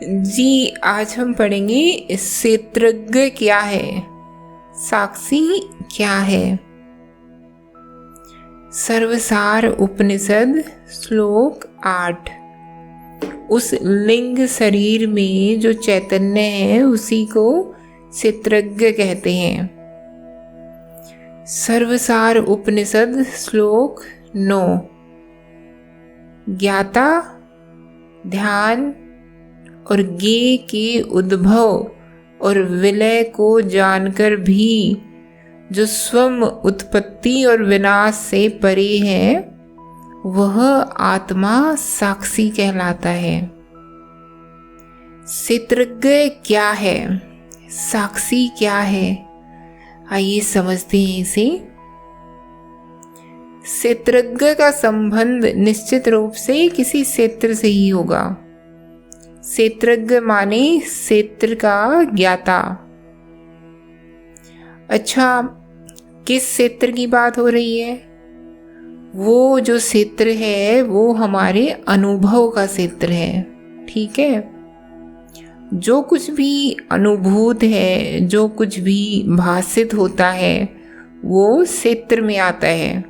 जी, आज हम पढ़ेंगे क्षेत्रज्ञ क्या है, साक्षी क्या है। सर्वसार उपनिषद श्लोक 8। उस लिंग शरीर में जो चैतन्य है उसी को क्षेत्रज्ञ कहते हैं। सर्वसार उपनिषद श्लोक 9। ज्ञाता ध्यान और ज्ञेय के उद्भव और विलय को जानकर भी जो स्वयं उत्पत्ति और विनाश से परे है वह आत्मा साक्षी कहलाता है। क्षेत्रज्ञ क्या है, साक्षी क्या है, आइए समझते हैं इसे। क्षेत्रज्ञ का संबंध निश्चित रूप से किसी क्षेत्र से ही होगा। क्षेत्रज्ञ माने क्षेत्र का ज्ञाता। अच्छा, किस क्षेत्र की बात हो रही है? वो जो क्षेत्र है वो हमारे अनुभव का क्षेत्र है, ठीक है। जो कुछ भी अनुभूत है, जो कुछ भी भासित होता है वो क्षेत्र में आता है।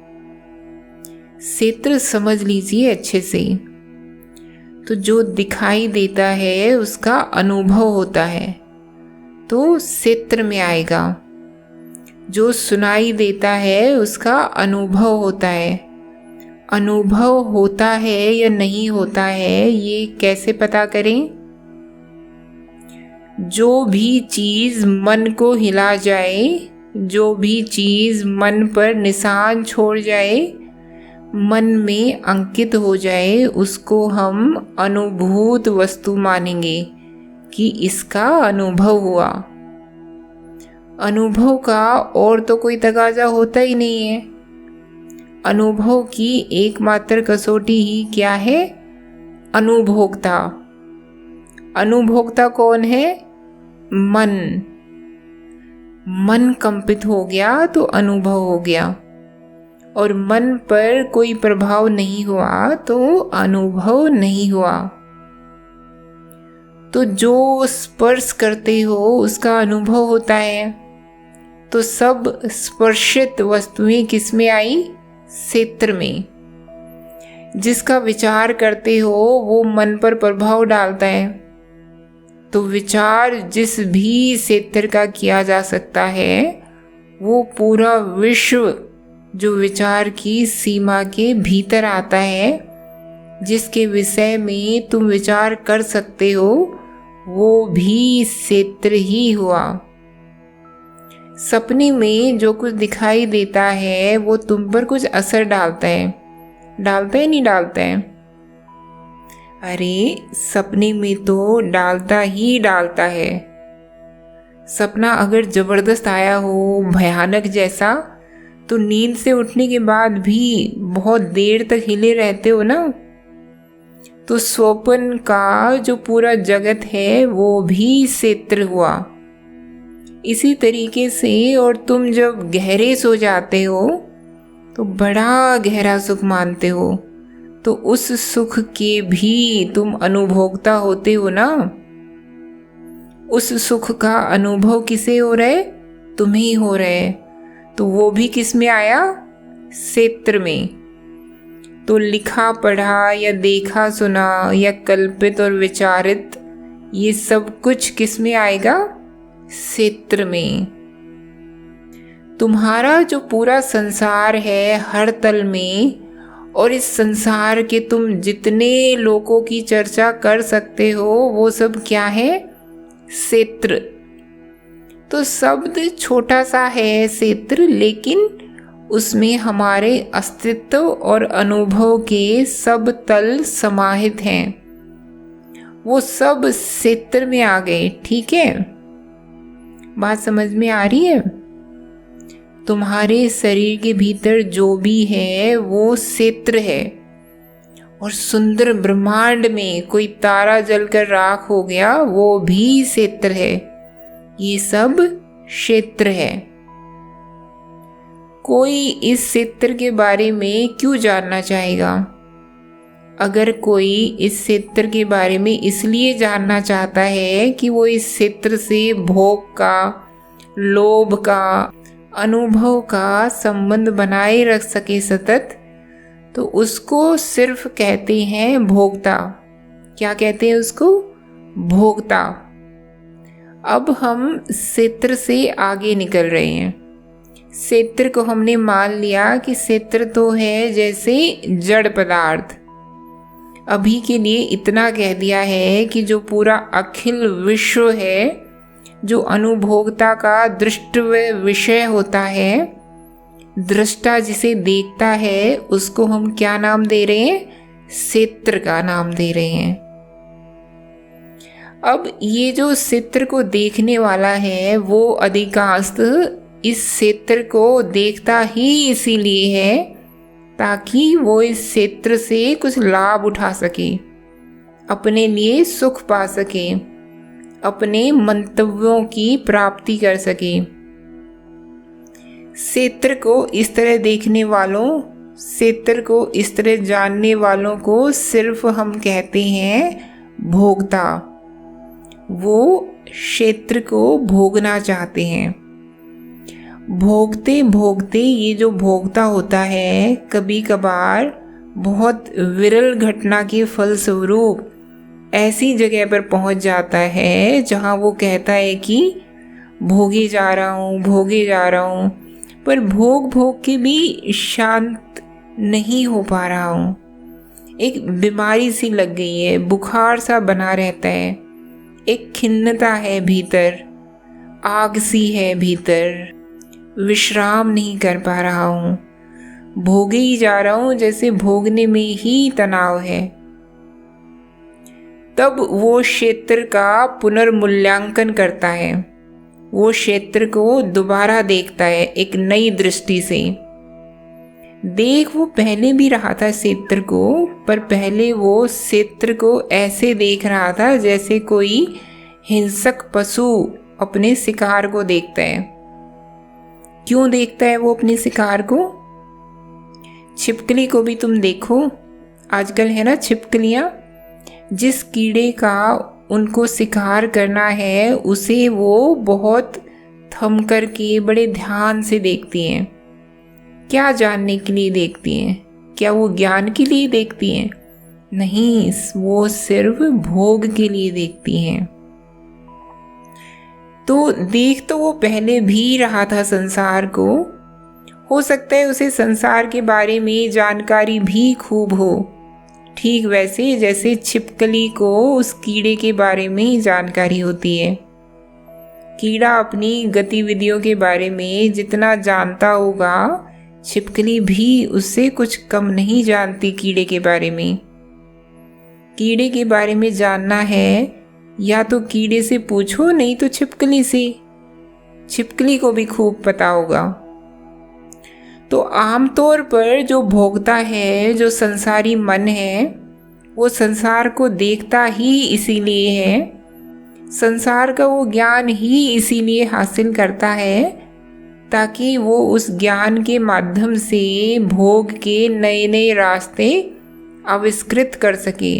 क्षेत्र समझ लीजिए अच्छे से। तो जो दिखाई देता है उसका अनुभव होता है तो क्षेत्र में आएगा। जो सुनाई देता है उसका अनुभव होता है। अनुभव होता है या नहीं होता है ये कैसे पता करें? जो भी चीज मन को हिला जाए, जो भी चीज मन पर निशान छोड़ जाए, मन में अंकित हो जाए, उसको हम अनुभूत वस्तु मानेंगे कि इसका अनुभव हुआ। अनुभव का और तो कोई तकाजा होता ही नहीं है। अनुभव की एकमात्र कसौटी ही क्या है? अनुभोक्ता। अनुभोक्ता कौन है? मन। मन कंपित हो गया तो अनुभव हो गया, और मन पर कोई प्रभाव नहीं हुआ तो अनुभव नहीं हुआ। तो जो स्पर्श करते हो उसका अनुभव होता है। तो सब स्पर्शित वस्तुएं किस में आई? क्षेत्र में। जिसका विचार करते हो वो मन पर प्रभाव डालता है। तो विचार जिस भी क्षेत्र का किया जा सकता है वो पूरा विश्व जो विचार की सीमा के भीतर आता है, जिसके विषय में तुम विचार कर सकते हो वो भी क्षेत्र ही हुआ। सपने में जो कुछ दिखाई देता है वो तुम पर कुछ असर डालता है, डालता है नहीं डालता है? अरे सपने में तो डालता ही डालता है। सपना अगर जबरदस्त आया हो, भयानक जैसा, तो नींद से उठने के बाद भी बहुत देर तक हिले रहते हो ना। तो स्वप्न का जो पूरा जगत है वो भी क्षेत्र हुआ। इसी तरीके से और तुम जब गहरे सो जाते हो तो बड़ा गहरा सुख मानते हो, तो उस सुख के भी तुम अनुभोक्ता होते हो ना। उस सुख का अनुभव किसे हो रहा है? तुम्हें हो रहा है। तो वो भी किस में आया? क्षेत्र में। तो लिखा पढ़ा या देखा सुना या कल्पित और विचारित, ये सब कुछ किस में आएगा? क्षेत्र में। तुम्हारा जो पूरा संसार है हर तल में, और इस संसार के तुम जितने लोगों की चर्चा कर सकते हो वो सब क्या है? क्षेत्र। तो शब्द छोटा सा है क्षेत्र, लेकिन उसमें हमारे अस्तित्व और अनुभव के सब तल समाहित हैं। वो सब क्षेत्र में आ गए, ठीक है। बात समझ में आ रही है? तुम्हारे शरीर के भीतर जो भी है वो क्षेत्र है, और सुंदर ब्रह्मांड में कोई तारा जलकर राख हो गया वो भी क्षेत्र है। ये सब क्षेत्र है। कोई इस क्षेत्र के बारे में क्यों जानना चाहेगा? अगर कोई इस क्षेत्र के बारे में इसलिए जानना चाहता है कि वो इस क्षेत्र से भोग का, लोभ का, अनुभव का संबंध बनाए रख सके सतत, तो उसको सिर्फ कहते हैं भोक्ता। क्या कहते हैं उसको? भोक्ता। अब हम क्षेत्र से आगे निकल रहे हैं। क्षेत्र को हमने मान लिया कि क्षेत्र तो है जैसे जड़ पदार्थ। अभी के लिए इतना कह दिया है कि जो पूरा अखिल विश्व है, जो अनुभोक्ता का दृष्टव्य विषय होता है, दृष्टा जिसे देखता है, उसको हम क्या नाम दे रहे हैं? क्षेत्र का नाम दे रहे हैं। अब ये जो क्षेत्र को देखने वाला है वो अधिकांशतः इस क्षेत्र को देखता ही इसीलिए है ताकि वो इस क्षेत्र से कुछ लाभ उठा सके, अपने लिए सुख पा सके, अपने मंतव्यों की प्राप्ति कर सके। क्षेत्र को इस तरह देखने वालों, क्षेत्र को इस तरह जानने वालों को सिर्फ हम कहते हैं भोक्ता। वो क्षेत्र को भोगना चाहते हैं। भोगते भोगते ये जो भोक्ता होता है, कभी कभार बहुत विरल घटना के फलस्वरूप ऐसी जगह पर पहुंच जाता है जहां वो कहता है कि भोगे जा रहा हूँ, भोगे जा रहा हूँ, पर भोग भोग के भी शांत नहीं हो पा रहा हूँ। एक बीमारी सी लग गई है, बुखार सा बना रहता है, एक खिन्नता है भीतर, आग सी है भीतर, विश्राम नहीं कर पा रहा हूँ, भोगे ही जा रहा हूँ जैसे भोगने में ही तनाव है। तब वो क्षेत्र का पुनर्मूल्यांकन करता है, वो क्षेत्र को दोबारा देखता है एक नई दृष्टि से। देख वो पहले भी रहा था क्षेत्र को, पर पहले वो क्षेत्र को ऐसे देख रहा था जैसे कोई हिंसक पशु अपने शिकार को देखता है। क्यों देखता है वो अपने शिकार को? छिपकली को भी तुम देखो, आजकल है ना छिपकलियाँ, जिस कीड़े का उनको शिकार करना है उसे वो बहुत थम कर के बड़े ध्यान से देखती हैं। क्या जानने के लिए देखती हैं? क्या वो ज्ञान के लिए देखती हैं? नहीं, वो सिर्फ भोग के लिए देखती हैं। तो देख तो वो पहले भी रहा था संसार को, हो सकता है उसे संसार के बारे में जानकारी भी खूब हो, ठीक वैसे जैसे छिपकली को उस कीड़े के बारे में जानकारी होती है। कीड़ा अपनी गतिविधियों के बारे में जितना जानता होगा, छिपकली भी उससे कुछ कम नहीं जानती कीड़े के बारे में। कीड़े के बारे में जानना है या तो कीड़े से पूछो, नहीं तो छिपकली से, छिपकली को भी खूब पता होगा। तो आमतौर पर जो भोगता है, जो संसारी मन है, वो संसार को देखता ही इसीलिए है, संसार का वो ज्ञान ही इसीलिए हासिल करता है ताकि वो उस ज्ञान के माध्यम से भोग के नए नए रास्ते आविष्कृत कर सके।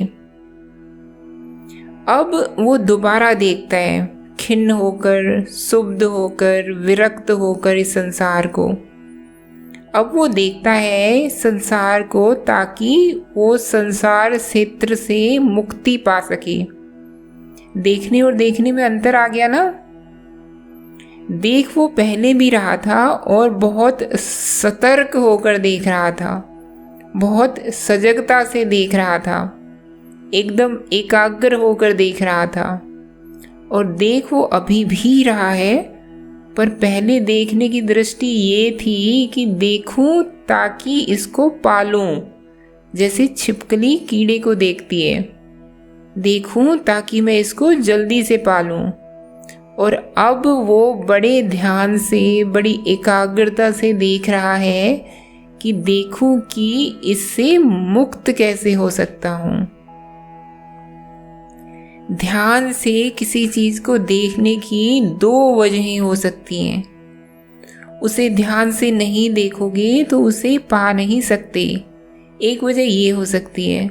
अब वो दोबारा देखता है खिन्न होकर, सुब्ध होकर, विरक्त होकर इस संसार को। अब वो देखता है संसार को ताकि वो संसार क्षेत्र से मुक्ति पा सके। देखने और देखने में अंतर आ गया ना? देख वो पहले भी रहा था और बहुत सतर्क होकर देख रहा था, बहुत सजगता से देख रहा था, एकदम एकाग्र होकर देख रहा था। और देख वो अभी भी रहा है, पर पहले देखने की दृष्टि ये थी कि देखूं ताकि इसको पालूं, जैसे छिपकली कीड़े को देखती है, देखूं ताकि मैं इसको जल्दी से पालूं। और अब वो बड़े ध्यान से, बड़ी एकाग्रता से देख रहा है कि देखूं कि इससे मुक्त कैसे हो सकता हूं। ध्यान से किसी चीज को देखने की दो वजहें हो सकती हैं। उसे ध्यान से नहीं देखोगे तो उसे पा नहीं सकते। एक वजह ये हो सकती है,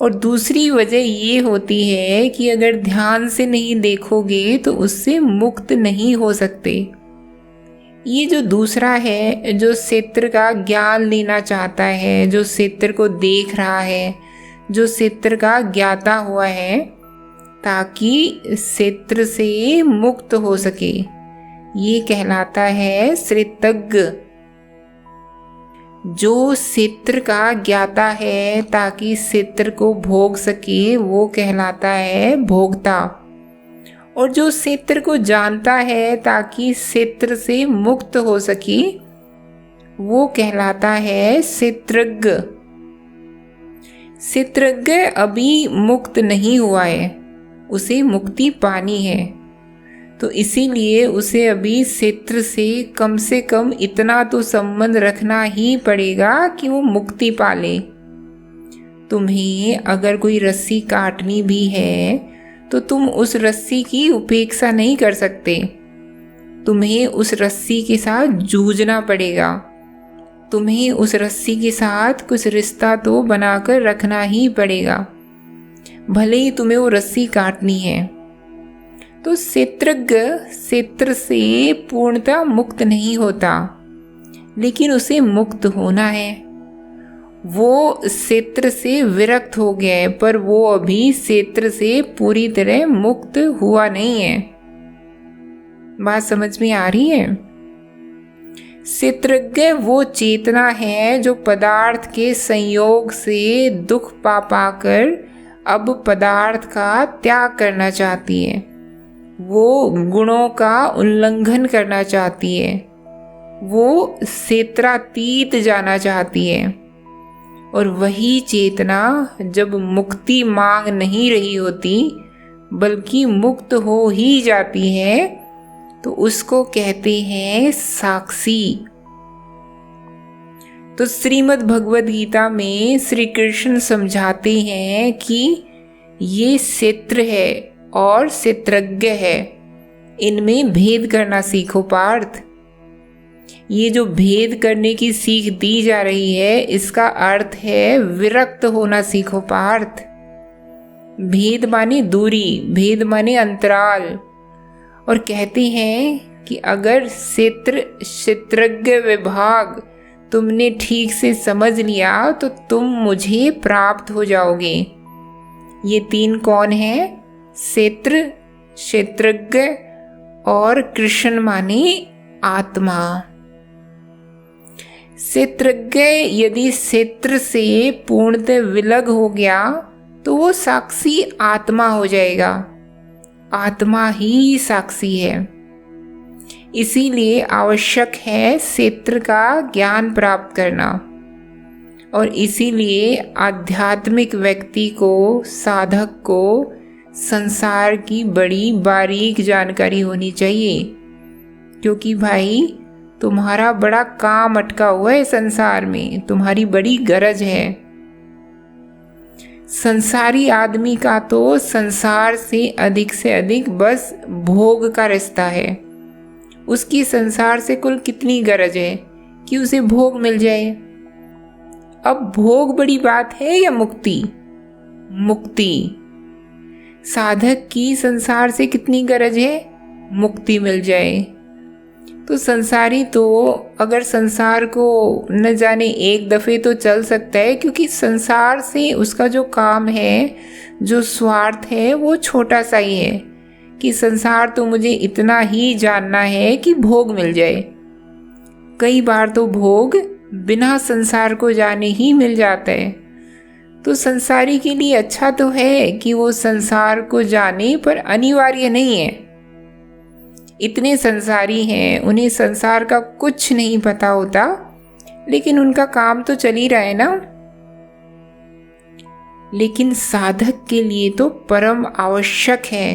और दूसरी वजह ये होती है कि अगर ध्यान से नहीं देखोगे तो उससे मुक्त नहीं हो सकते। ये जो दूसरा है, जो क्षेत्र का ज्ञान लेना चाहता है, जो क्षेत्र को देख रहा है, जो क्षेत्र का ज्ञाता हुआ है, ताकि क्षेत्र से मुक्त हो सके, ये कहलाता है श्रेतज्ञ। जो क्षेत्र का ज्ञाता है ताकि क्षेत्र को भोग सके, वो कहलाता है भोक्ता। और जो क्षेत्र को जानता है ताकि क्षेत्र से मुक्त हो सके, वो कहलाता है क्षेत्रज्ञ। क्षेत्रज्ञ अभी मुक्त नहीं हुआ है, उसे मुक्ति पानी है, तो इसीलिए उसे अभी क्षेत्र से कम इतना तो संबंध रखना ही पड़ेगा कि वो मुक्ति पाले। तुम्हें अगर कोई रस्सी काटनी भी है तो तुम उस रस्सी की उपेक्षा नहीं कर सकते, तुम्हें उस रस्सी के साथ जूझना पड़ेगा, तुम्हें उस रस्सी के साथ कुछ रिश्ता तो बनाकर रखना ही पड़ेगा, भले ही तुम्हें वो रस्सी काटनी है। तो क्षेत्रज्ञ क्षेत्र से पूर्णतः मुक्त नहीं होता, लेकिन उसे मुक्त होना है। वो क्षेत्र से विरक्त हो गया है, पर वो अभी क्षेत्र से पूरी तरह मुक्त हुआ नहीं है। बात समझ में आ रही है? क्षेत्रज्ञ वो चेतना है जो पदार्थ के संयोग से दुख पा पाकर अब पदार्थ का त्याग करना चाहती है, वो गुणों का उल्लंघन करना चाहती है, वो क्षेत्रातीत जाना चाहती है। और वही चेतना जब मुक्ति मांग नहीं रही होती बल्कि मुक्त हो ही जाती है, तो उसको कहते हैं साक्षी। तो श्रीमद् भगवद गीता में श्री कृष्ण समझाते हैं कि ये क्षेत्र है और क्षेत्रज्ञ है, इनमें भेद करना सीखो पार्थ। ये जो भेद करने की सीख दी जा रही है, इसका अर्थ है विरक्त होना सीखो पार्थ। भेद माने दूरी, भेद माने अंतराल। और कहते हैं कि अगर क्षेत्रज्ञ विभाग तुमने ठीक से समझ लिया तो तुम मुझे प्राप्त हो जाओगे। ये तीन कौन है? क्षेत्र, क्षेत्रज्ञ और कृष्ण माने आत्मा। क्षेत्रज्ञ यदि क्षेत्र से पूर्णतः विलग हो गया तो वो साक्षी आत्मा हो जाएगा। आत्मा ही साक्षी है। इसीलिए आवश्यक है क्षेत्र का ज्ञान प्राप्त करना, और इसीलिए आध्यात्मिक व्यक्ति को, साधक को संसार की बड़ी बारीक जानकारी होनी चाहिए, क्योंकि भाई तुम्हारा बड़ा काम अटका हुआ है संसार में, तुम्हारी बड़ी गरज है। संसारी आदमी का तो संसार से अधिक बस भोग का रिश्ता है। उसकी संसार से कुल कितनी गरज है कि उसे भोग मिल जाए। अब भोग बड़ी बात है या मुक्ति? मुक्ति। साधक की संसार से कितनी गरज है? मुक्ति मिल जाए। तो संसारी तो अगर संसार को न जाने एक दफ़े तो चल सकता है, क्योंकि संसार से उसका जो काम है, जो स्वार्थ है, वो छोटा सा ही है कि संसार तो मुझे इतना ही जानना है कि भोग मिल जाए। कई बार तो भोग बिना संसार को जाने ही मिल जाता है। तो संसारी के लिए अच्छा तो है कि वो संसार को जाने, पर अनिवार्य नहीं है। इतने संसारी हैं, उन्हें संसार का कुछ नहीं पता होता, लेकिन उनका काम तो चल ही रहा है ना। लेकिन साधक के लिए तो परम आवश्यक है,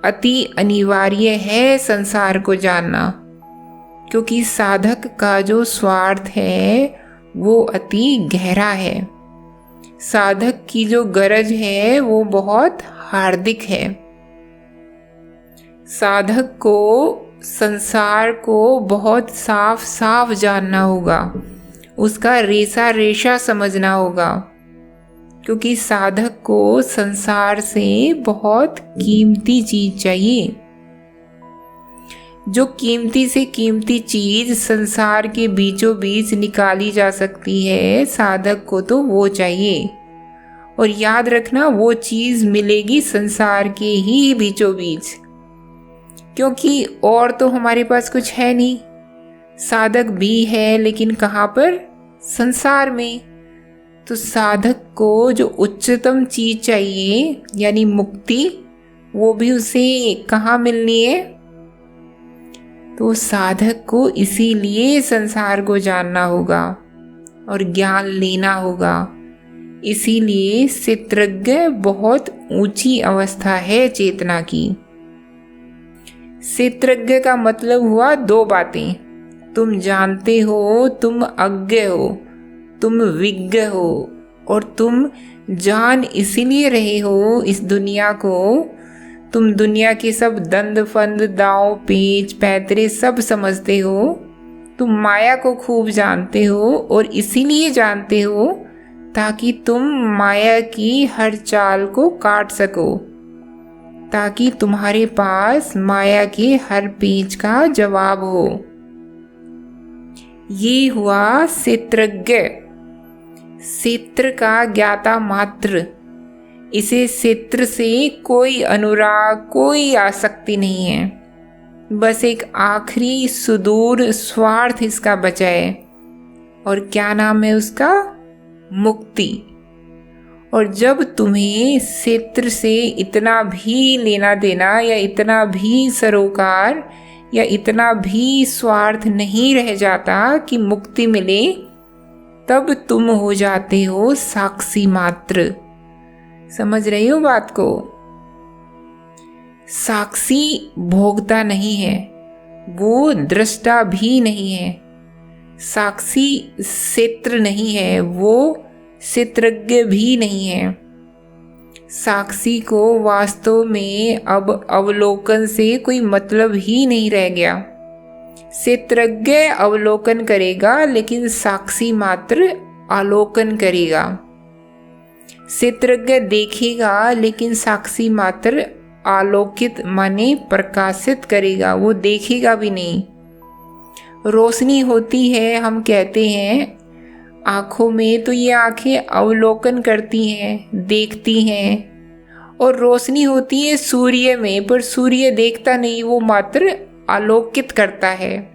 अति अनिवार्य है संसार को जानना, क्योंकि साधक का जो स्वार्थ है वो अति गहरा है। साधक की जो गरज है वो बहुत हार्दिक है। साधक को संसार को बहुत साफ साफ जानना होगा, उसका रेशा रेशा समझना होगा, क्योंकि साधक को संसार से बहुत कीमती चीज चाहिए। जो कीमती से कीमती चीज संसार के बीचों बीच निकाली जा सकती है, साधक को तो वो चाहिए। और याद रखना, वो चीज मिलेगी संसार के ही बीचों बीच, क्योंकि और तो हमारे पास कुछ है नहीं। साधक भी है लेकिन कहाँ पर? संसार में। तो साधक को जो उच्चतम चीज चाहिए यानी मुक्ति, वो भी उसे कहाँ मिलनी है? तो साधक को इसीलिए संसार को जानना होगा और ज्ञान लेना होगा। इसीलिए क्षेत्रज्ञ बहुत ऊंची अवस्था है चेतना की। क्षेत्रज्ञ का मतलब हुआ दो बातें, तुम जानते हो, तुम अज्ञ हो, तुम विज्ञ हो। और तुम जान इसीलिए रहे हो इस दुनिया को, तुम दुनिया के सब दंड फंद दाव पेच पैतरे सब समझते हो। तुम माया को खूब जानते हो और इसीलिए जानते हो ताकि तुम माया की हर चाल को काट सको, ताकि तुम्हारे पास माया के हर पेच का जवाब हो। ये हुआ क्षेत्रज्ञ, क्षेत्र का ज्ञाता मात्र। इसे क्षेत्र से कोई अनुराग, कोई आसक्ति नहीं है। बस एक आखिरी सुदूर स्वार्थ इसका बचा है। और क्या नाम है उसका? मुक्ति। और जब तुम्हें क्षेत्र से इतना भी लेना देना या इतना भी सरोकार या इतना भी स्वार्थ नहीं रह जाता कि मुक्ति मिले, तब तुम हो जाते हो साक्षी मात्र। समझ रही हो बात को? साक्षी भोगता नहीं है, वो दृष्टा भी नहीं है। साक्षी क्षेत्र नहीं है, वो क्षेत्रज्ञ भी नहीं है। साक्षी को वास्तव में अब अवलोकन से कोई मतलब ही नहीं रह गया। क्षेत्रज्ञ अवलोकन करेगा लेकिन साक्षी मात्र आलोकन करेगा। क्षेत्रज्ञ देखेगा लेकिन साक्षी मात्र आलोकित माने प्रकाशित करेगा, वो देखेगा भी नहीं। रोशनी होती है, हम कहते हैं आँखों में, तो ये आँखें अवलोकन करती हैं, देखती हैं। और रोशनी होती है सूर्य में, पर सूर्य देखता नहीं, वो मात्र आलोकित करता है।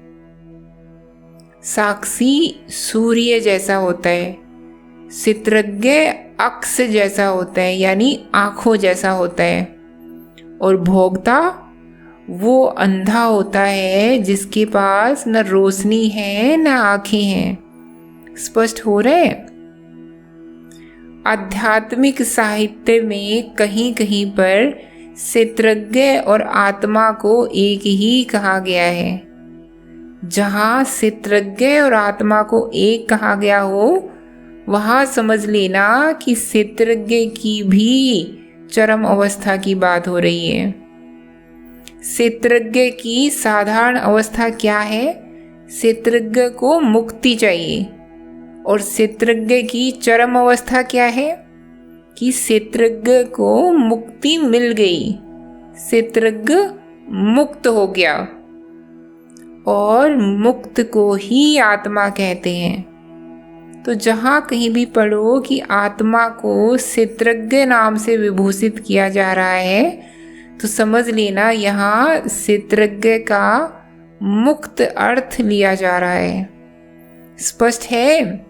साक्षी सूर्य जैसा होता है, क्षेत्रज्ञ अक्ष जैसा होता है यानी आँखों जैसा होता है। और भोक्ता वो अंधा होता है जिसके पास न रोशनी है न आँखें हैं। स्पष्ट हो रहा है? आध्यात्मिक साहित्य में कहीं कहीं पर क्षेत्रज्ञ और आत्मा को एक ही कहा गया है। जहाँ क्षेत्रज्ञ और आत्मा को एक कहा गया हो, वहाँ समझ लेना कि क्षेत्रज्ञ की भी चरम अवस्था की बात हो रही है। क्षेत्रज्ञ की साधारण अवस्था क्या है? क्षेत्रज्ञ को मुक्ति चाहिए। और क्षेत्रज्ञ की चरम अवस्था क्या है? कि क्षेत्रज्ञ को मुक्ति मिल गई, क्षेत्रज्ञ मुक्त हो गया। और मुक्त को ही आत्मा कहते हैं। तो जहाँ कहीं भी पढ़ो कि आत्मा को क्षेत्रज्ञ नाम से विभूषित किया जा रहा है, तो समझ लेना यहाँ क्षेत्रज्ञ का मुक्त अर्थ लिया जा रहा है। स्पष्ट है?